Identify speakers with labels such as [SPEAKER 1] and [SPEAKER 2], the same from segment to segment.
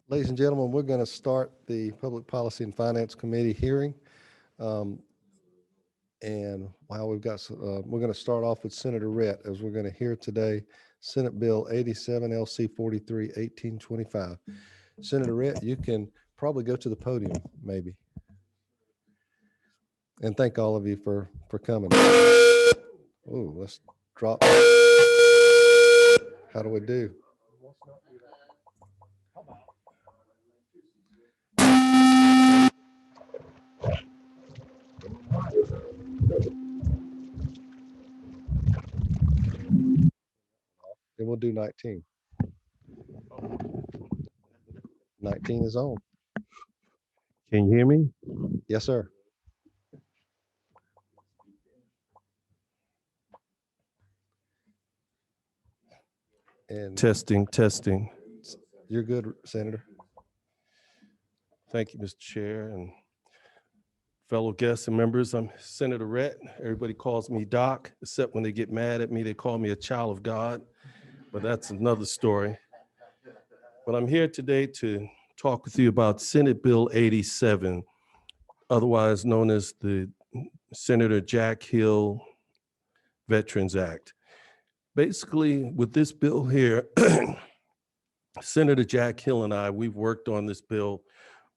[SPEAKER 1] Ladies and gentlemen, we're going to start the Public Policy and Finance Committee hearing. Um, and while we're going to start off with Senator Rhett, as we're going to hear today, Senate Bill 87 LC 43 1825. Senator Rhett, you can probably go to the podium, maybe. And thank all of you for coming. Oh, let's drop. How do we do? Then we'll do 19. 19 is on.
[SPEAKER 2] Can you hear me?
[SPEAKER 1] Yes, sir. And
[SPEAKER 2] Testing.
[SPEAKER 1] you're good, Senator.
[SPEAKER 2] Thank you, Mr. Chair and fellow guests and members. I'm Senator Rhett. Everybody calls me Doc, except when they get mad at me, they call me a child of God, but that's another story. But I'm here today to talk with you about Senate Bill 87, otherwise known as the Senator Jack Hill Veterans Act. Basically, with this bill here, Senator Jack Hill and I, we've worked on this bill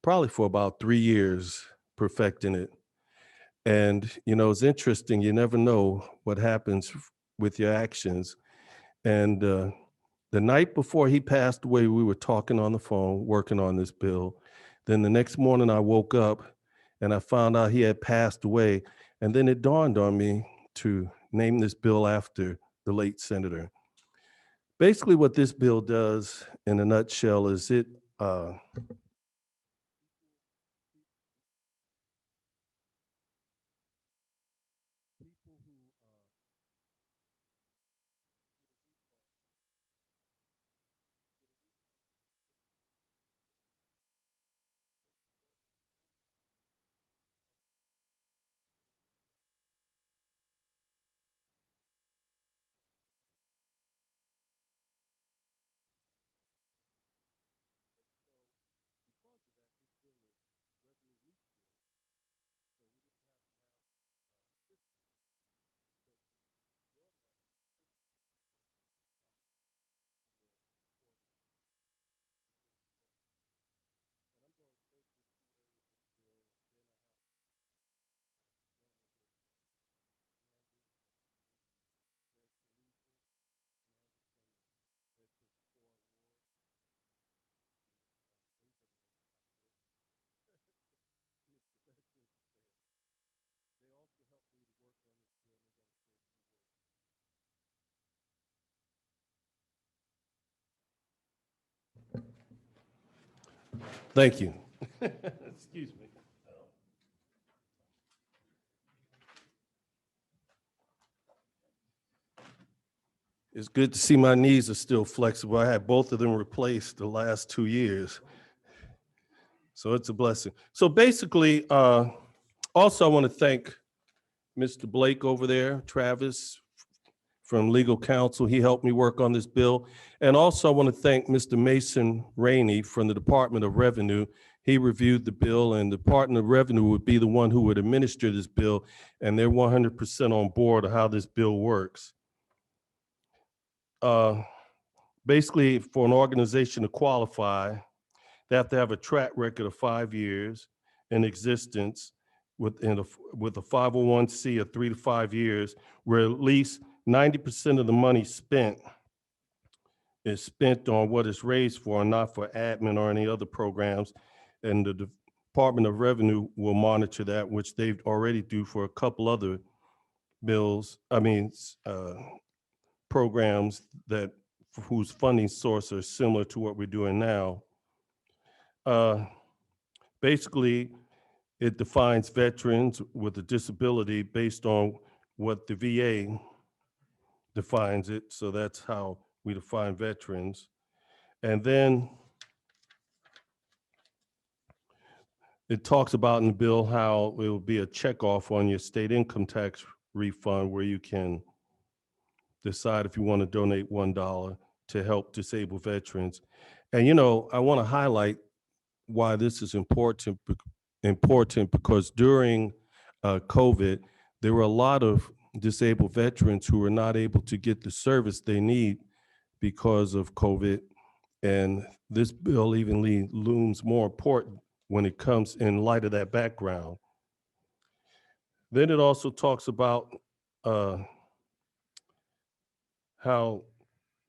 [SPEAKER 2] probably for about 3 years, perfecting it. And, it's interesting. You never know what happens with your actions. And the night before he passed away, we were talking on the phone, working on this bill. Then the next morning I woke up and I found out he had passed away. And then it dawned on me to name this bill after the late senator. Basically, what this bill does in a nutshell is it Thank you. Excuse me. It's good to see my knees are still flexible. I had both of them replaced the last 2 years. So it's a blessing. So basically, also I want to thank Mr. Blake over there, Travis from legal counsel. He helped me work on this bill. And also I want to thank Mr. Mason Rainey from the Department of Revenue. He reviewed the bill, and the Department of Revenue would be the one who would administer this bill, and they're 100% on board of how this bill works. Basically, for an organization to qualify, they have to have a track record of 5 years in existence with a 501c of 3 to 5 years, where at least 90% of the money spent is spent on what it's raised for and not for admin or any other programs. And the Department of Revenue will monitor that, which they already do for a couple other programs that whose funding source are similar to what we're doing now. Basically, it defines veterans with a disability based on what the VA defines it. So that's how we define veterans. And then it talks about in the bill how it will be a checkoff on your state income tax refund where you can decide if you want to donate $1 to help disabled veterans. And, you know, I want to highlight why this is important because during COVID, there were a lot of disabled veterans who were not able to get the service they need because of COVID. And this bill even looms more important when it comes in light of that background. Then it also talks about uh, how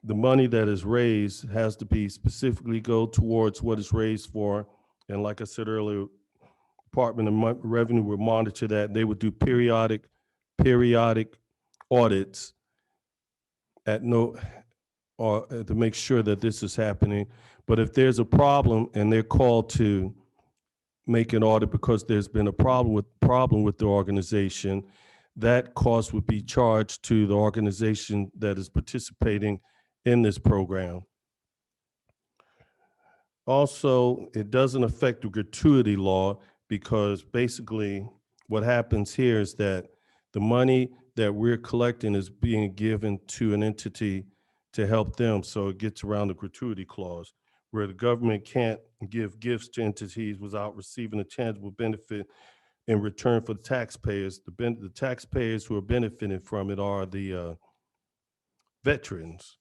[SPEAKER 2] the money that is raised has to be specifically go towards what it's raised for. And like I said earlier, Department of Revenue would monitor that. They would do periodic audits at no or to make sure that this is happening. But if there's a problem and they're called to make an audit because there's been a problem with the organization, that cost would be charged to the organization that is participating in this program. Also, it doesn't affect the gratuity law because basically what happens here is that the money that we're collecting is being given to an entity to help them. So it gets around the gratuity clause where the government can't give gifts to entities without receiving a tangible benefit in return for the taxpayers. The taxpayers who are benefiting from it are the veterans.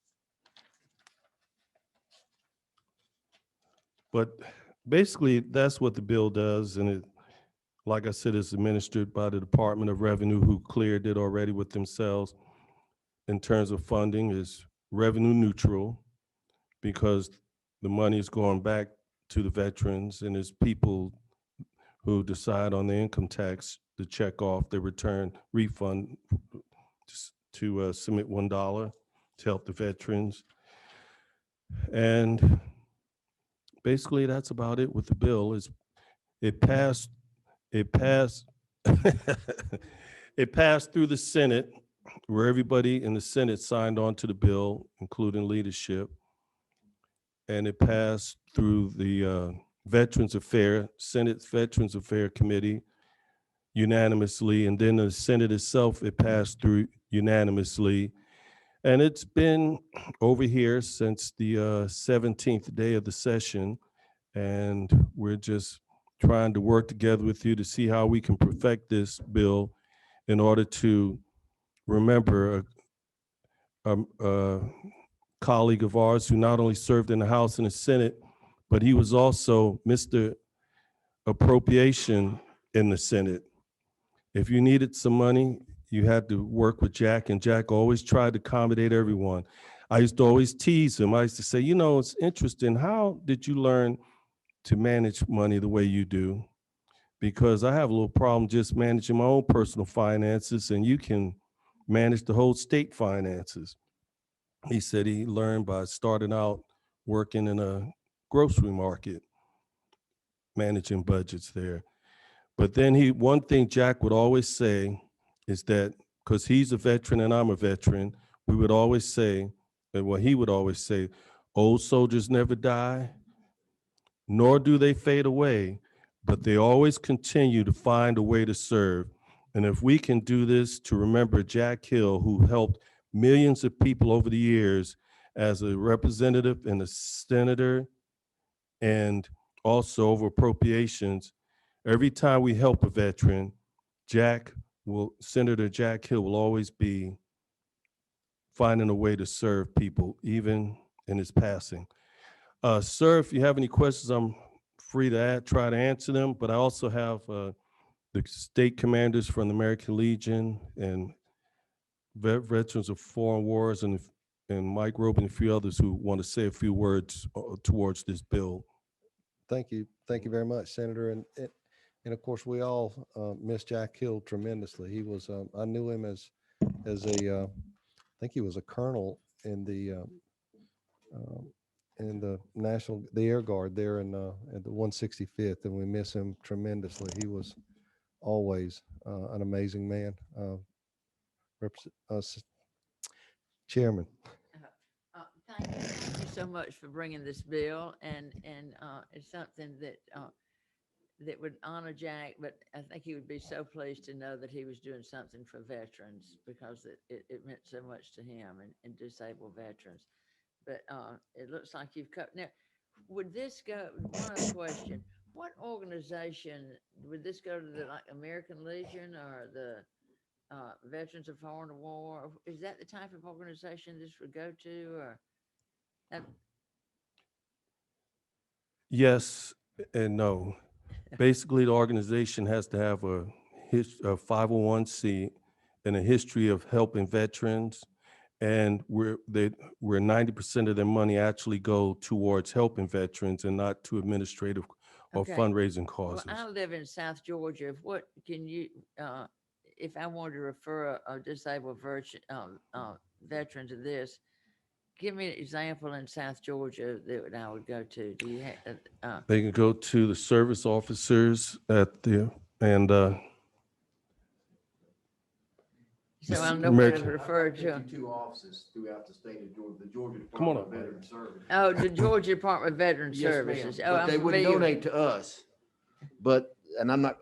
[SPEAKER 2] But basically, that's what the bill does. And it, like I said, is administered by the Department of Revenue, who cleared it already with themselves. In terms of funding, is revenue neutral because the money is going back to the veterans, and it's people who decide on the income tax to check off their return refund to submit $1 to help the veterans. And basically, that's about it with the bill. It passed. It passed. It passed through the Senate, where everybody in the Senate signed on to the bill, including leadership, and it passed through the Senate Veterans Affairs Committee unanimously, and then the Senate itself, it passed through unanimously. And it's been over here since the 17th day of the session, and we're just trying to work together with you to see how we can perfect this bill in order to remember a colleague of ours who not only served in the House and the Senate, but he was also Mr. Appropriation in the Senate. If you needed some money, you had to work with Jack, and Jack always tried to accommodate everyone. I used to always tease him. I used to say, you know, it's interesting. How did you learn to manage money the way you do? Because I have a little problem just managing my own personal finances, and you can manage the whole state finances. He said he learned by starting out working in a grocery market, managing budgets there. But then one thing Jack would always say is that, because he's a veteran and I'm a veteran, we would always say, and what he would always say, old soldiers never die, nor do they fade away, but they always continue to find a way to serve. And if we can do this to remember Jack Hill, who helped millions of people over the years as a representative and a senator, and also over appropriations, every time we help a veteran, Senator Jack Hill will always be finding a way to serve people, even in his passing. Sir, if you have any questions, I'm free to try to answer them, but I also have the state commanders from the American Legion and veterans of foreign wars and Mike Robe and a few others who want to say a few words towards this bill.
[SPEAKER 1] Thank you. Thank you very much, Senator. And of course, we all miss Jack Hill tremendously. He was, I knew him as I think he was a colonel in the the Air Guard there at the 165th, and we miss him tremendously. He was always an amazing man. Chairman.
[SPEAKER 3] Thank you so much for bringing this bill, and it's something that would honor Jack, but I think he would be so pleased to know that he was doing something for veterans because it meant so much to him and disabled veterans. but, it looks like you've cut, now, would this go, one other question, what organization, would this go to the, like, American Legion or the, Veterans of Foreign War? Is that the type of organization this would go to, or? uh,
[SPEAKER 2] Yes and no. Basically, the organization has to have a 501c and a history of helping veterans. And where 90% of their money actually go towards helping veterans and not to administrative or
[SPEAKER 3] Okay.
[SPEAKER 2] fundraising
[SPEAKER 3] Well,
[SPEAKER 2] causes.
[SPEAKER 3] I live in South Georgia. What can you, if I wanted to refer a disabled veteran to this, give me an example in South Georgia that I would go to. Do you have,
[SPEAKER 2] They can go to the service officers at the, and
[SPEAKER 3] so
[SPEAKER 2] Mr.
[SPEAKER 3] I'll know where to
[SPEAKER 2] American-
[SPEAKER 3] refer to.
[SPEAKER 4] 52 offices throughout the state of Georgia, the Georgia
[SPEAKER 2] Come on
[SPEAKER 4] Department of
[SPEAKER 2] up.
[SPEAKER 4] Veteran Service.
[SPEAKER 3] Oh, the Georgia Department of Veteran
[SPEAKER 4] Yes, ma'am.
[SPEAKER 3] Services. Oh,
[SPEAKER 4] But
[SPEAKER 3] I'm
[SPEAKER 4] they wouldn't
[SPEAKER 3] familiar.
[SPEAKER 4] donate to us. But, and I'm not,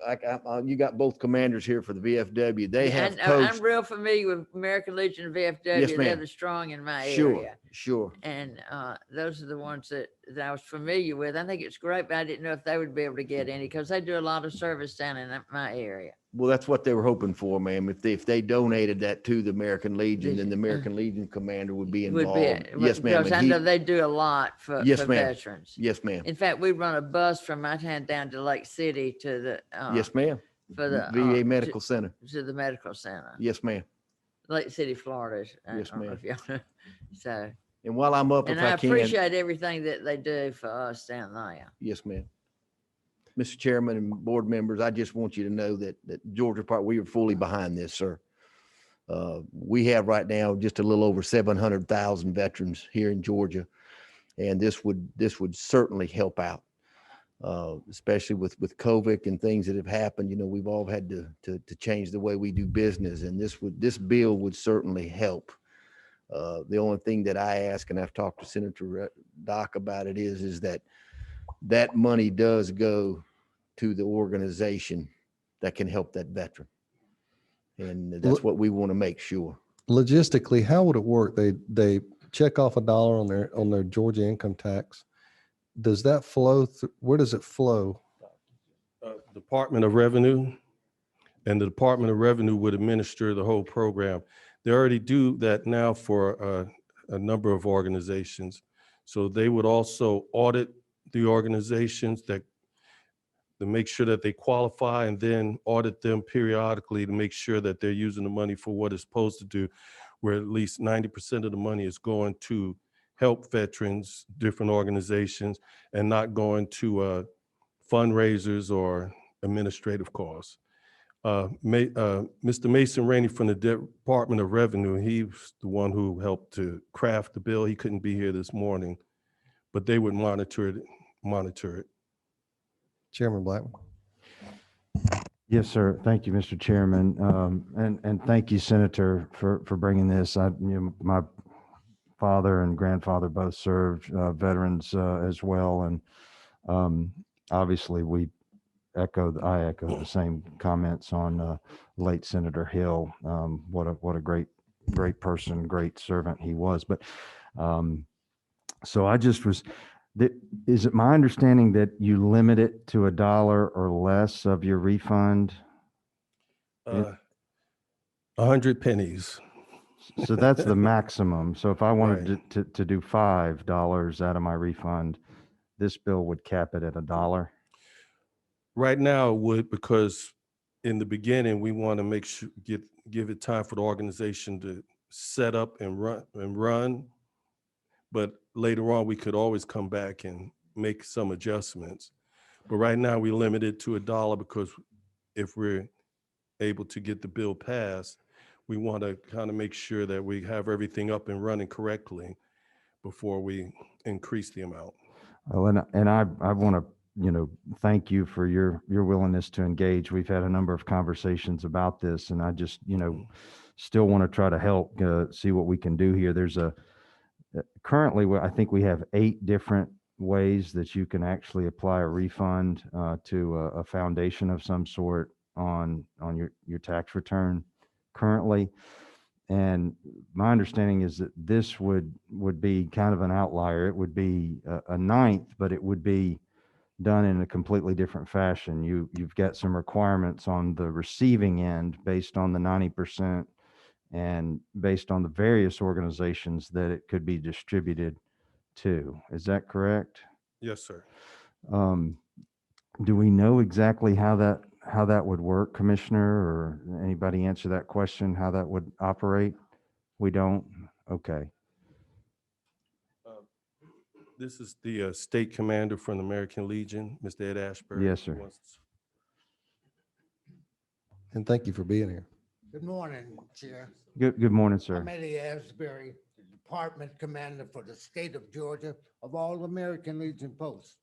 [SPEAKER 4] you got both commanders here for the VFW. They
[SPEAKER 3] Yeah,
[SPEAKER 4] have
[SPEAKER 3] I'm
[SPEAKER 4] posts.
[SPEAKER 3] real familiar with American Legion and VFW.
[SPEAKER 4] Yes,
[SPEAKER 3] They're
[SPEAKER 4] ma'am.
[SPEAKER 3] the strong in my
[SPEAKER 4] Sure,
[SPEAKER 3] area.
[SPEAKER 4] sure.
[SPEAKER 3] And those are the ones that I was familiar with. I think it's great, but I didn't know if they would be able to get any because they do a lot of service down in my area.
[SPEAKER 4] Well, that's what they were hoping for, ma'am. If they donated that to the American Legion, then the American Legion commander would be
[SPEAKER 3] Would be,
[SPEAKER 4] involved. Yes, ma'am.
[SPEAKER 3] because
[SPEAKER 4] And
[SPEAKER 3] I
[SPEAKER 4] he-
[SPEAKER 3] know they do a lot for
[SPEAKER 4] Yes, ma'am.
[SPEAKER 3] veterans.
[SPEAKER 4] Yes, ma'am.
[SPEAKER 3] In fact, we run a bus from my town down to Lake City to the
[SPEAKER 4] Yes, ma'am.
[SPEAKER 3] for the
[SPEAKER 4] VA Medical Center.
[SPEAKER 3] to the medical center,
[SPEAKER 4] Yes, ma'am.
[SPEAKER 3] Lake City, Florida. I
[SPEAKER 4] Yes,
[SPEAKER 3] don't know
[SPEAKER 4] ma'am.
[SPEAKER 3] if y'all know. So,
[SPEAKER 4] And while I'm up,
[SPEAKER 3] and
[SPEAKER 4] if
[SPEAKER 3] I
[SPEAKER 4] I can.
[SPEAKER 3] appreciate everything that they do for us down there.
[SPEAKER 4] Yes, ma'am. Mr. Chairman and board members, I just want you to know that Georgia Part, we are fully behind this, sir. We have right now just a little over 700,000 veterans here in Georgia. And this would certainly help out, especially with COVID and things that have happened. You know, we've all had to change the way we do business, and this bill would certainly help. The only thing that I ask, and I've talked to Senator Doc about it, is that money does go to the organization that can help that veteran. And that's what we want to make sure.
[SPEAKER 1] Logistically, how would it work? They check off $1 on their Georgia income tax. Does that flow where does it flow?
[SPEAKER 2] Department of Revenue, and the Department of Revenue would administer the whole program. They already do that now for a number of organizations. So they would also audit the organizations to make sure that they qualify, and then audit them periodically to make sure that they're using the money for what it's supposed to do, where at least 90% of the money is going to help veterans, different organizations, and not going to fundraisers or administrative costs. Mr. Mason Rainey from the Department of Revenue, he's the one who helped to craft the bill. He couldn't be here this morning, but they would monitor it.
[SPEAKER 1] Chairman Blackman.
[SPEAKER 5] Yes, sir. Thank you, Mr. Chairman. And thank you, Senator, for bringing this. My father and grandfather both served veterans as well. And obviously I echo the same comments on late Senator Hill. What a great person, great servant he was. But so I just was, is it my understanding that you limit it to $1 or less of your refund?
[SPEAKER 2] 100 pennies.
[SPEAKER 5] So that's the maximum. So if I wanted
[SPEAKER 2] Right.
[SPEAKER 5] to do $5 out of my refund, this bill would cap it at $1.
[SPEAKER 2] Right now it would, because in the beginning, we want to make sure, give it time for the organization to set up and run. But later on, we could always come back and make some adjustments. But right now, we limit it to $1 because if we're able to get the bill passed, we want to kind of make sure that we have everything up and running correctly before we increase the amount.
[SPEAKER 5] Well, and I want to, thank you for your willingness to engage. We've had a number of conversations about this, and I just, still want to try to help see what we can do here. There's currently, I think we have 8 different ways that you can actually apply a refund to a foundation of some sort on your tax return currently. And my understanding is that this would be kind of an outlier. It would be a ninth, but it would be done in a completely different fashion. You've got some requirements on the receiving end based on the 90% and based on the various organizations that it could be distributed to. Is that correct?
[SPEAKER 2] Yes, sir.
[SPEAKER 5] Do we know exactly how that would work, Commissioner, or anybody answer that question, how that would operate? We don't? Okay.
[SPEAKER 2] This is the state commander from the American Legion, Mr. Ed Ashbury.
[SPEAKER 5] Yes, sir.
[SPEAKER 1] And thank you for being here.
[SPEAKER 6] Good morning, Chair.
[SPEAKER 5] Good morning, sir.
[SPEAKER 6] I'm Eddie Asbury, the Department Commander for the state of Georgia of all American Legion posts.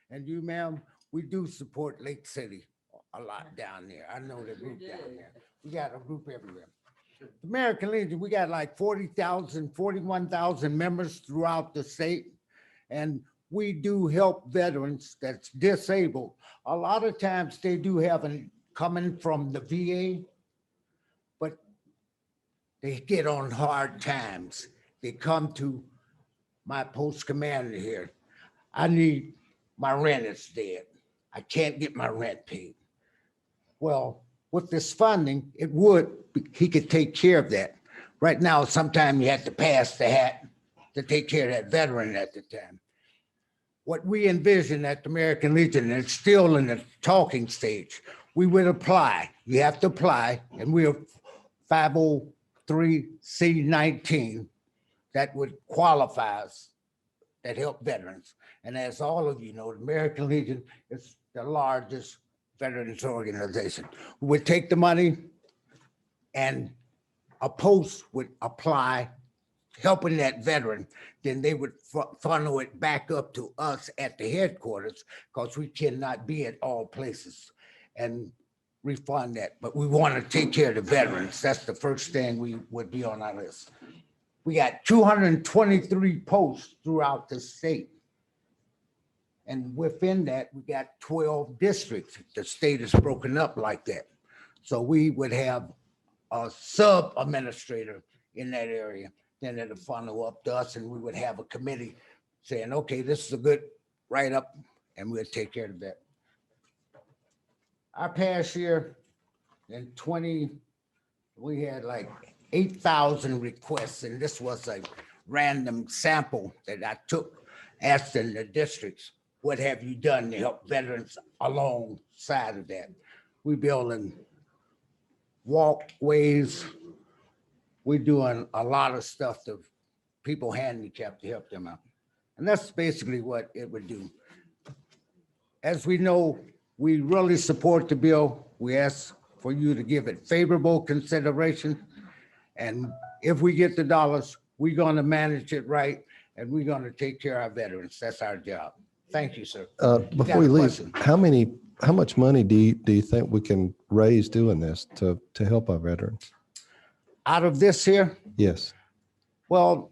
[SPEAKER 6] And you, ma'am, we do support Lake City a lot down there. I know the group down there. We got a group everywhere. The American Legion, we got like 41,000 members throughout the state. And we do help veterans that's disabled. A lot of times they do have coming from the VA, but they get on hard times. They come to my post commander here. I need, my rent is dead. I can't get my rent paid. Well, with this funding, he could take care of that. Right now, sometimes you have to pass the hat to take care of that veteran at the time. What we envision at the American Legion, and it's still in the talking stage, we would apply. You have to apply, and we are 503C19 that would qualify us, that help veterans. And as all of you know, the American Legion is the largest veterans organization. We would take the money and a post would apply helping that veteran, then they would funnel it back up to us at the headquarters because we cannot be at all places and refund that. But we want to take care of the veterans. That's the first thing we would be on our list. We got 223 posts throughout the state. And within that, we got 12 districts. The state is broken up like that. So we would have a sub-administrator in that area. Then it'll funnel up to us and we would have a committee saying, okay, this is a good write-up and we'll take care of that. Our past year in we had like 8,000 requests, and this was a random sample that I took, asking the districts, what have you done to help veterans alongside of that? We building walkways. We're doing a lot of stuff to people handicapped to help them out. And that's basically what it would do. As we know, we really support the bill. We ask for you to give it favorable consideration. And if we get the dollars, we're going to manage it right and we're going to take care of our veterans. That's our job. Thank you, sir.
[SPEAKER 1] Before we leave,
[SPEAKER 6] question?
[SPEAKER 1] how much money do you think we can raise doing this to help our veterans?
[SPEAKER 6] Out of this here,
[SPEAKER 1] Yes.
[SPEAKER 6] well,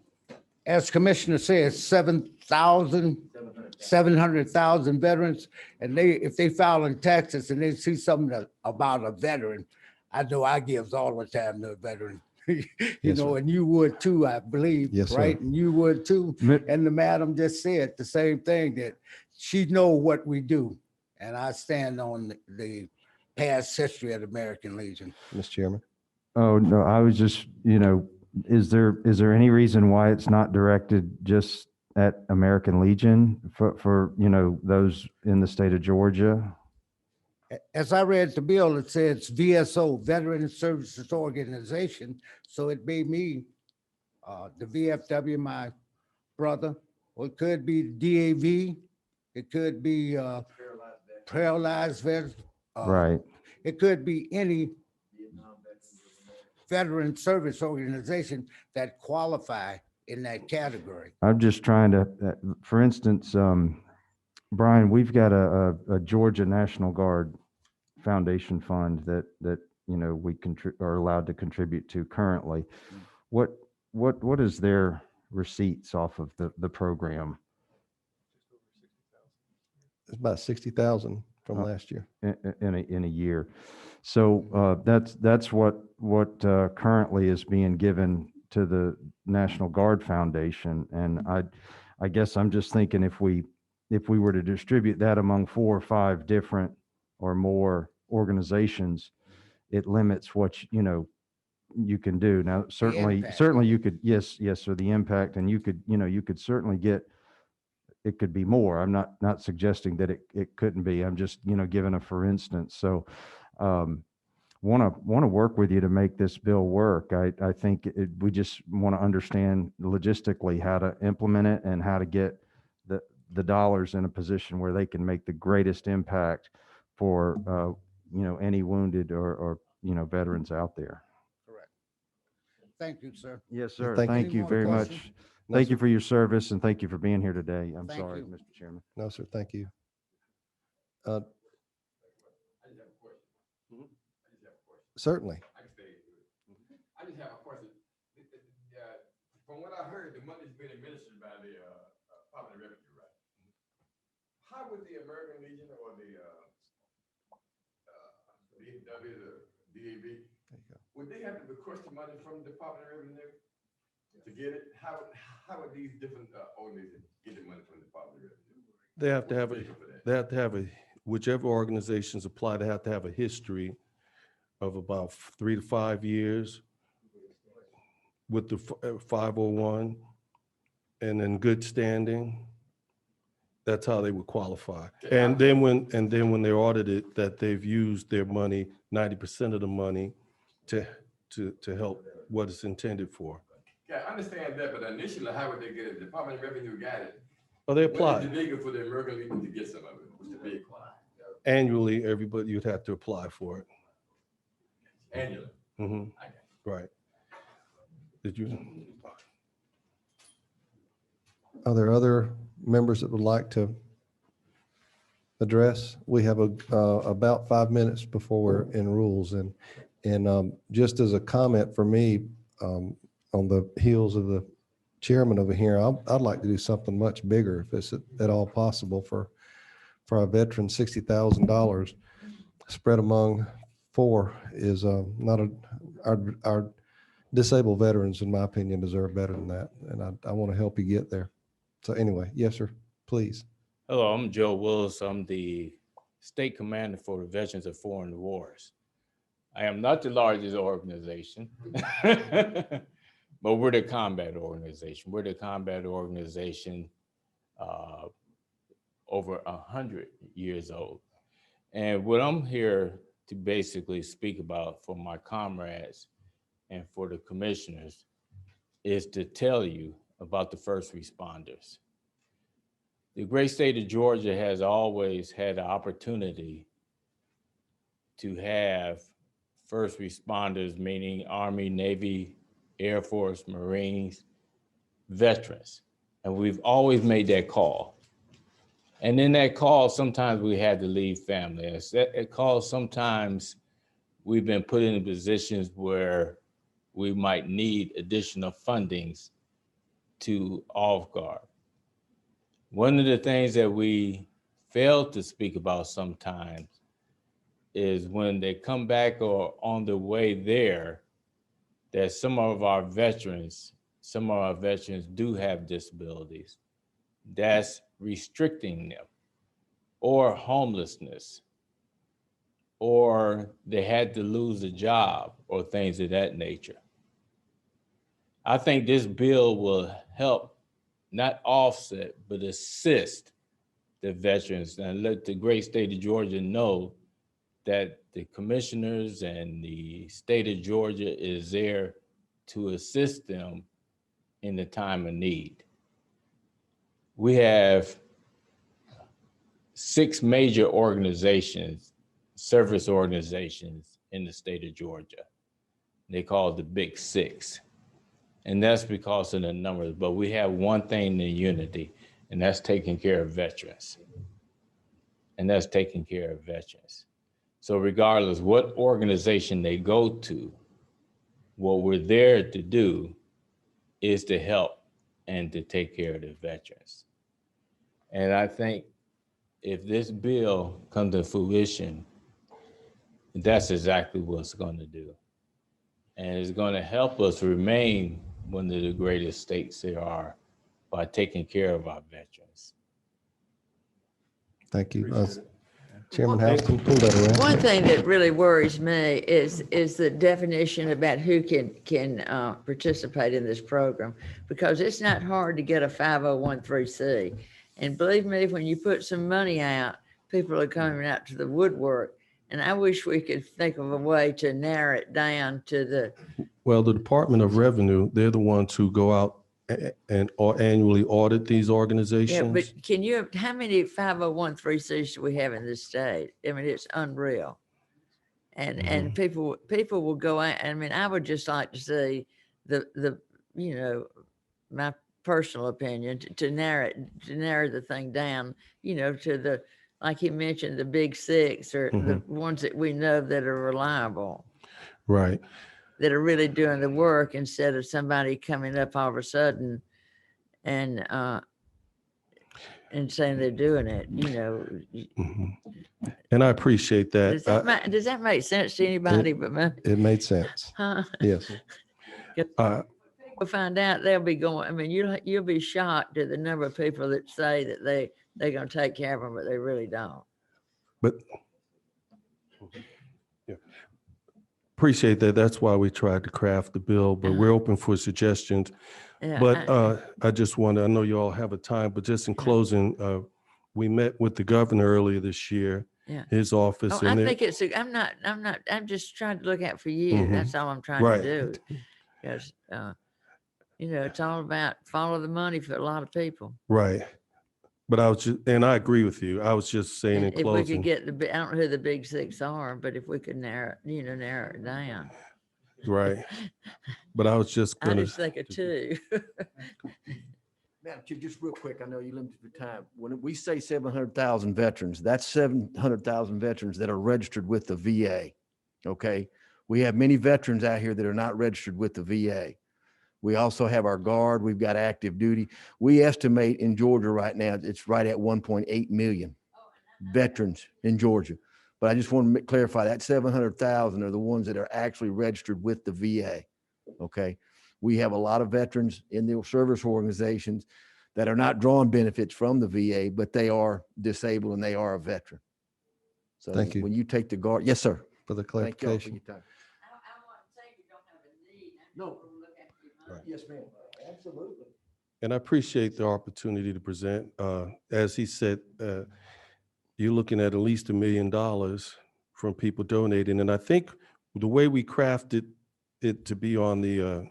[SPEAKER 6] as Commissioner says, 700,000 veterans, and if they file in Texas and they see something about a veteran, I know I gives all the time to a veteran, you
[SPEAKER 1] Yes,
[SPEAKER 6] know,
[SPEAKER 1] sir.
[SPEAKER 6] and you would too, I believe,
[SPEAKER 1] Yes, sir.
[SPEAKER 6] right? And you would too. And the madam just said the same thing, that she know what we do. And I stand on the past history of the American Legion.
[SPEAKER 1] Mr. Chairman.
[SPEAKER 5] Oh, no, I was just, is there any reason why it's not directed just at American Legion for those in the state of Georgia?
[SPEAKER 6] As I read the bill, it says VSO, Veteran Services Organization. So it made me, the VFW, my brother, or it could be DAV, it could be paralyzed vets.
[SPEAKER 5] Right.
[SPEAKER 6] It could be any veteran service organization that qualify in that category.
[SPEAKER 5] I'm just trying to, for instance, Brian, we've got a Georgia National Guard Foundation fund that we are allowed to contribute to currently. What is their receipts off of the program
[SPEAKER 1] It's about 60,000 from last year.
[SPEAKER 5] in a year? So that's what currently is being given to the National Guard Foundation. And I guess I'm just thinking if we were to distribute that among 4 or 5 different or more organizations, it limits what you can do. Now, certainly
[SPEAKER 6] impact.
[SPEAKER 5] you could, yes, sir, the impact, and you could certainly get, it could be more. I'm not suggesting that it couldn't be. I'm just, giving a for instance. So, want to work with you to make this bill work. I think we just want to understand logistically how to implement it and how to get the dollars in a position where they can make the greatest impact for, any wounded or veterans out there.
[SPEAKER 6] Correct. Thank you, sir.
[SPEAKER 5] Yes, sir.
[SPEAKER 1] Thank you.
[SPEAKER 5] Thank
[SPEAKER 6] Any
[SPEAKER 5] you
[SPEAKER 6] more
[SPEAKER 5] very
[SPEAKER 6] questions?
[SPEAKER 5] much.
[SPEAKER 1] No,
[SPEAKER 5] Thank you
[SPEAKER 1] sir.
[SPEAKER 5] for your service and thank you for being here today. I'm
[SPEAKER 6] Thank
[SPEAKER 5] sorry,
[SPEAKER 6] you.
[SPEAKER 5] Mr. Chairman.
[SPEAKER 1] No, sir, thank you. Uh, Certainly.
[SPEAKER 7] I just have a question. From what I heard, the money's been administered by the Department of Revenue, right? How would the American Legion or the DW, the DAB, would they have to request the money from the Department of Revenue to get it? How would these different organizations get the money from the Department of Revenue?
[SPEAKER 2] They have to have
[SPEAKER 7] What's the figure for that?
[SPEAKER 2] they have to have whichever organizations apply, they have to have a history of about 3 to 5 years with the 501 and in good standing. That's how they would qualify. And then when they're audited, that they've used their money, 90% of the money to help what it's intended for.
[SPEAKER 7] Yeah, I understand that, but initially, how would they get it? The Department of Revenue got it.
[SPEAKER 2] Oh, they
[SPEAKER 7] What is
[SPEAKER 2] apply
[SPEAKER 7] the bigger for the American Legion to get some of it? What's the big?
[SPEAKER 2] annually. Everybody, you'd have to apply for it.
[SPEAKER 7] Annually.
[SPEAKER 2] Mhm.
[SPEAKER 7] I got it.
[SPEAKER 2] Right. Did you?
[SPEAKER 1] Are there other members that would like to address? We have about 5 minutes before we're in rules, and just as a comment for me, on the heels of the chairman over here, I'd like to do something much bigger if it's at all possible for our veterans. $60,000 spread among 4 is not our disabled veterans, in my opinion, deserve better than that, and I want to help you get there. So anyway, yes, sir, please.
[SPEAKER 8] Hello, I'm Joe Willis. I'm the state commander for the Veterans of Foreign Wars. I am not the largest organization, but we're the combat organization. We're the combat organization over 100 years old. And what I'm here to basically speak about for my comrades and for the commissioners is to tell you about the first responders. The great state of Georgia has always had the opportunity to have first responders, meaning Army, Navy, Air Force, Marines, veterans. And we've always made that call. And in that call, sometimes we had to leave family. That call, sometimes we've been put in positions where we might need additional fundings to off guard. One of the things that we fail to speak about sometimes is when they come back or on the way there, that some of our veterans do have disabilities. That's restricting them, or homelessness, or they had to lose a job, or things of that nature. I think this bill will help not offset, but assist the veterans and let the great state of Georgia know that the commissioners and the state of Georgia is there to assist them in the time of need. We have 6 major organizations, service organizations in the state of Georgia. They call it the Big 6. And that's because of the numbers, but we have one thing in unity, and that's taking care of veterans. And that's taking care of veterans. So regardless what organization they go to, what we're there to do is to help and to take care of the veterans. And I think if this bill comes to fruition, That's exactly what it's going to do. And it's going to help us remain one of the greatest states there are by taking care of our veterans.
[SPEAKER 1] Thank you.
[SPEAKER 2] Appreciate it.
[SPEAKER 1] Chairman Houston, pull that around.
[SPEAKER 3] One thing that really worries me is the definition about who can participate in this program, because it's not hard to get a 501(c). And believe me, when you put some money out, people are coming out to the woodwork. And I wish we could think of a way to narrow it down to the,
[SPEAKER 2] Well, the Department of Revenue, they're the ones who go out and annually audit these
[SPEAKER 3] yeah,
[SPEAKER 2] organizations.
[SPEAKER 3] but can you, how many 501(c)s do we have in this state? I mean, it's unreal. And people will go out, I mean, I would just like to see the, you know, my personal opinion to narrow the thing down, you know, to the, like he mentioned, the big six, or the ones that we know that are reliable,
[SPEAKER 2] Right.
[SPEAKER 3] that are really doing the work, instead of somebody coming up all of a sudden and saying they're doing it, you know.
[SPEAKER 2] Mhm. And I appreciate that.
[SPEAKER 3] Does that make sense to anybody but me?
[SPEAKER 1] It made sense.
[SPEAKER 3] Huh?
[SPEAKER 1] Yes.
[SPEAKER 3] We'll find out, they'll be going, I mean, you'll be shocked at the number of people that say that they're gonna take care of them, but they really don't.
[SPEAKER 2] But yeah, appreciate that. That's why we tried to craft the bill, but we're open for suggestions.
[SPEAKER 3] Yeah,
[SPEAKER 2] But I just want to, I know you all have a time, but just in closing, we met with the governor earlier this year,
[SPEAKER 3] Yeah.
[SPEAKER 2] his office.
[SPEAKER 3] Oh,
[SPEAKER 2] and
[SPEAKER 3] I
[SPEAKER 2] they-
[SPEAKER 3] think I'm just trying to look out for you.
[SPEAKER 2] Mhm.
[SPEAKER 3] That's all I'm trying
[SPEAKER 2] Right.
[SPEAKER 3] to do. Because, you know, it's all about follow the money for a lot of people.
[SPEAKER 2] Right. But I was just, and I agree with you. I was just saying in
[SPEAKER 3] And if we could
[SPEAKER 2] closing.
[SPEAKER 3] get I don't know who the big six are, but if we could narrow it down.
[SPEAKER 2] Right. But I was just
[SPEAKER 3] I
[SPEAKER 2] gonna.
[SPEAKER 3] just think of two.
[SPEAKER 4] Madam Chair, just real quick, I know you're limited for time. When we say 700,000 veterans, that's 700,000 veterans that are registered with the VA. Okay? We have many veterans out here that are not registered with the VA. We also have our Guard, we've got active duty. We estimate in Georgia right now, it's right at 1.8 million veterans in Georgia. But I just want to clarify that 700,000 are the ones that are actually registered with the VA. Okay? We have a lot of veterans in the service organizations that are not drawing benefits from the VA, but they are disabled and they are a veteran. So
[SPEAKER 1] Thank you.
[SPEAKER 4] when you take the Guard, yes, sir.
[SPEAKER 1] For the
[SPEAKER 4] Thank y'all for
[SPEAKER 1] clarification.
[SPEAKER 4] your time. No. Yes, ma'am. Absolutely.
[SPEAKER 2] And I appreciate the opportunity to present. As he said, you're looking at least $1 million from people donating. And I think the way we crafted it to be on the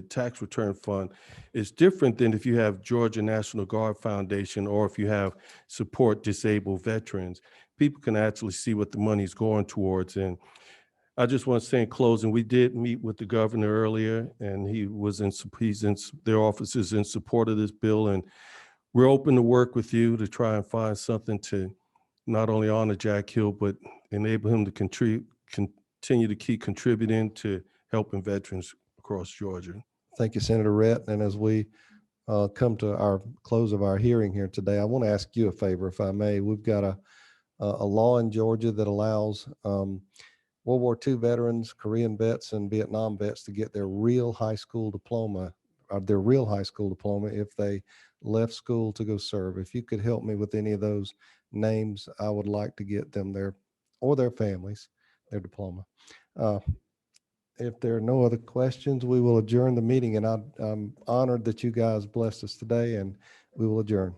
[SPEAKER 2] tax return fund is different than if you have Georgia National Guard Foundation, or if you have Support Disabled Veterans. People can actually see what the money's going towards. And I just want to say in closing, we did meet with the governor earlier, and their office is in support of this bill, and we're open to work with you to try and find something to not only honor Jack Hill, but enable him to continue to keep contributing to helping veterans across Georgia.
[SPEAKER 1] Thank you, Senator Rhett. And as we come to our close of our hearing here today, I want to ask you a favor, if I may. We've got a law in Georgia that allows World War II veterans, Korean vets, and Vietnam vets to get their real high school diploma, if they left school to go serve. If you could help me with any of those names, I would like to get them or their families, their diploma. If there are no other questions, we will adjourn the meeting, and I'm honored that you guys blessed us today, and we will adjourn.